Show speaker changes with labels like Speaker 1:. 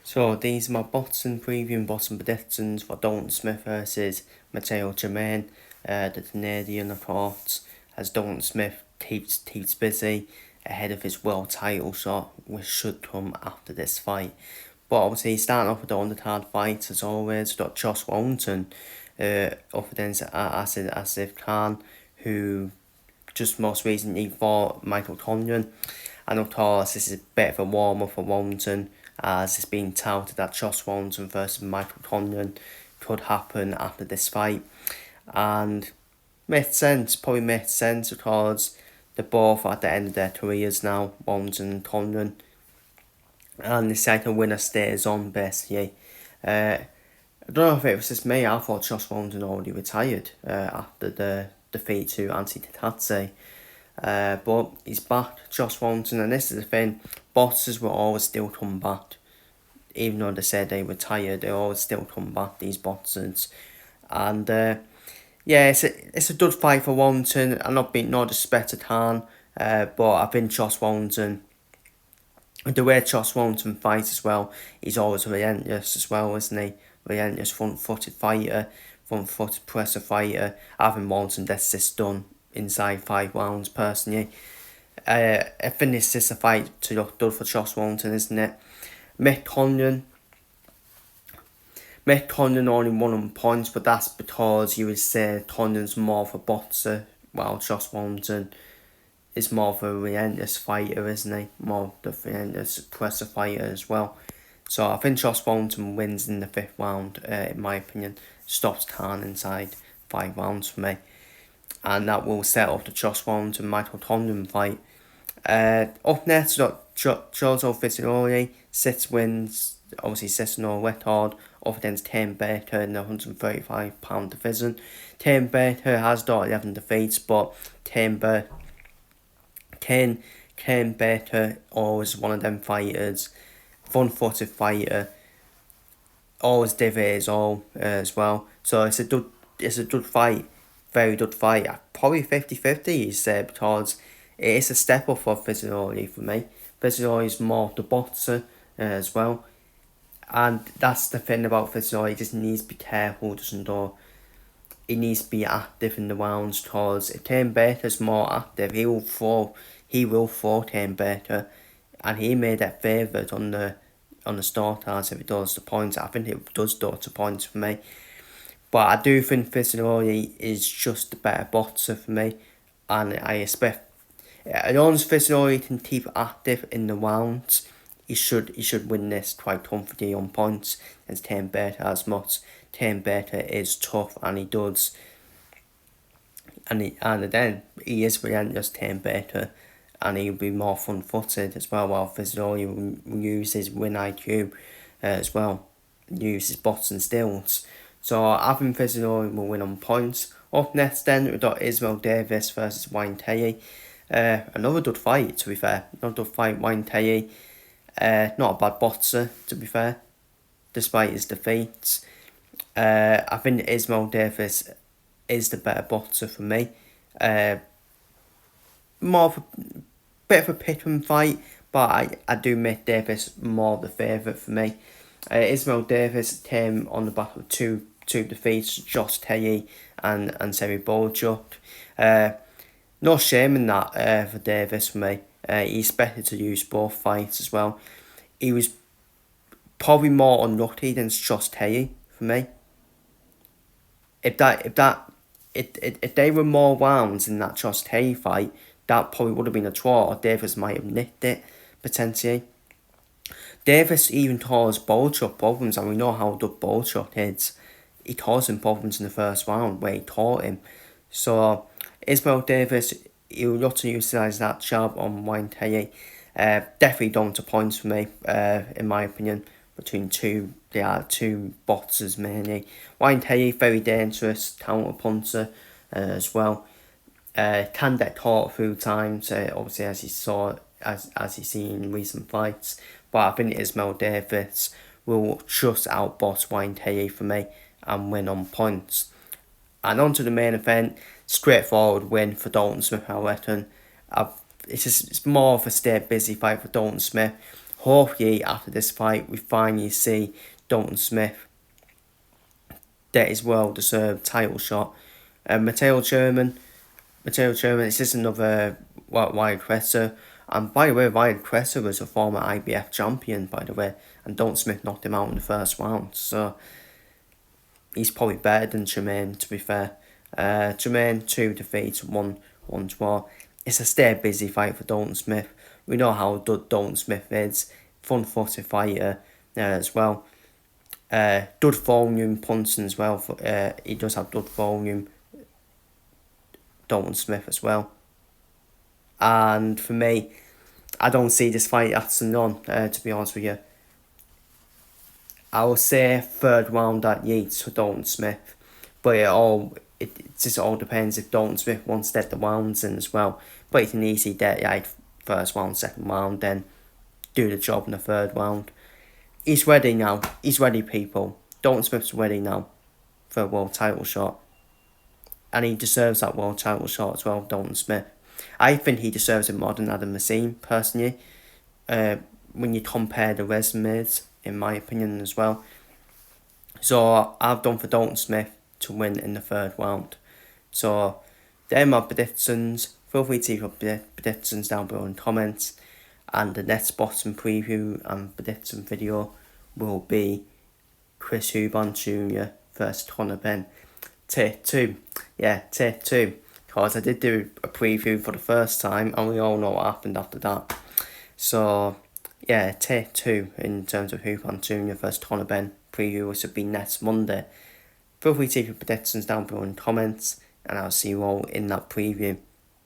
Speaker 1: So these are my bottom preview and bottom predictions for Dalton Smith versus Mathieu Germain. The Canadian, of course, as Dalton Smith keeps busy ahead of his world title shot, which should come after this fight. But obviously, starting off with the undercard fights, as always, we've got Josh Wellington up against Asif Khan, who just most recently fought Michael Tonyan. And of course, this is a bit of a warm-up for Wellington, as it's been touted that Josh Wellington versus Michael Tonyan could happen after this fight. And probably makes sense because they're both at the end of their careers now, Wellington and Tonyan. And the second winner stays on, basically. I don't know if it was just me, I thought Josh Wellington already retired after the defeat to Anthony Tatatse. But he's back, Josh Wellington, and this is the thing, boxers will always still come back. Even though they said they retired, they always still come back, these boxers. And yeah, it's a good fight for Wellington. I'm not being no disrespect to Khan, but I think Josh Wellington, the way Josh Wellington fights as well, he's always relentless as well, isn't he? Relentless front-footed fighter, front-footed presser fighter. I think Wellington gets this done inside 5 rounds, personally. I think this is a fight to look good for Josh Wellington, isn't it? Mick Conlon only won on points, but that's because you would say Conlon's more of a boxer, while Josh Wellington is more of a relentless fighter, isn't he? More of the relentless presser fighter as well. So I think Josh Wellington wins in the 5th round, in my opinion. Stops Khan inside 5 rounds for me. And that will set up the Josh Wellington Michael Tonyan fight. Up next, we've got Jozo Fisioli, 6 wins, obviously 6-0 record, up against Tame Baker in the 135 pound division. Tame Baker has got 11 defeats, but Tame Baker always one of them fighters, front-footed fighter, always divides all as well. So it's a good fight, very good fight. Probably 50-50, you say, because it is a step up for Fisioli for me. Fisioli is more the boxer as well. And that's the thing about Fisioli, he just needs to be careful, doesn't he? He needs to be active in the rounds, because if Tame Baker's more active, he will throw Tame Baker. And he made that favourite on the start cards if it does the points. I think it does do to points for me. But I do think Fisioli is just a better boxer for me. And I expect, as long as Fisioli can keep active in the rounds, he should win this quite comfortably on points against Tame Baker as much. Tame Baker is tough, and he does. And then he is relentless, Tame Baker, and he'll be more front-footed as well, while Fisioli will use his win IQ as well, use his boxing skills. So I think Fisioli will win on points. Up next then, we've got Ismail Davis versus Wayne Tayi. Another good fight, to be fair. Another good fight, Wayne Tayi. Not a bad boxer, to be fair, despite his defeats. I think Ismail Davis is the better boxer for me. More of a bit of a pick and fight, but I do make Davis more the favourite for me. Ismail Davis came on the back of two defeats, Josh Tayi and Semi Bolchuk. No shame in that for Davis for me. He expected to use both fights as well. He was probably more unlucky than Josh Tayi for me. If they were more rounds in that Josh Tayi fight, that probably would have been a draw, or Davis might have nicked it, potentially. Davis even caused Bolchuk problems, and we know how good Bolchuk is. He caused him problems in the first round where he caught him. So Ismail Davis, he'll look to utilise that jab on Wayne Tayi. Definitely down to points for me, in my opinion, between two boxers mainly. Wayne Tayi, very dangerous counter puncher as well. Can get caught a few times, obviously as you see in recent fights. But I think Ismail Davis will just outbox Wayne Tayi for me and win on points. And on to the main event, straightforward win for Dalton Smith, I reckon. It's more of a stay busy fight for Dalton Smith. hopefully after this fight we finally see Dalton Smith get his well-deserved title shot. Mathieu Germain, this is another wide wrestler. And by the way, Ryan Cresser was a former IBF champion, by the way, and Dalton Smith knocked him out in the first round. So he's probably better than Germain, to be fair. Germain, 2 defeats, 1 draw. It's a stay-busy fight for Dalton Smith. We know how good Dalton Smith is. Front-footed fighter as well. Good volume punching as well. He does have good volume, Dalton Smith as well. And for me, I don't see this fight lasting on, to be honest with you. I will say third round at Yates for Dalton Smith. But it just all depends if Dalton Smith wants to get the rounds in as well. But he can easily get first round, second round, then do the job in the third round. He's ready now. He's ready, people. Dalton Smith's ready now for a world title shot. And he deserves that world title shot as well, Dalton Smith. I think he deserves it more than Adam Nassim, personally. When you compare the resumes, in my opinion, as well. So I've done for Dalton Smith to win in the third round. So there are my predictions. Feel free to leave your predictions down below in comments. And the next boxing preview and prediction video will be Chris Eubank Jr. versus Conor Benn. Take 2. Yeah, take 2. Because I did do a preview for the first time and we all know what happened after that. So, yeah, take 2 in terms of Eubank Jr. versus Conor Benn preview, which will be next Monday. Feel free to leave your predictions down below in comments and I'll see you all in that preview.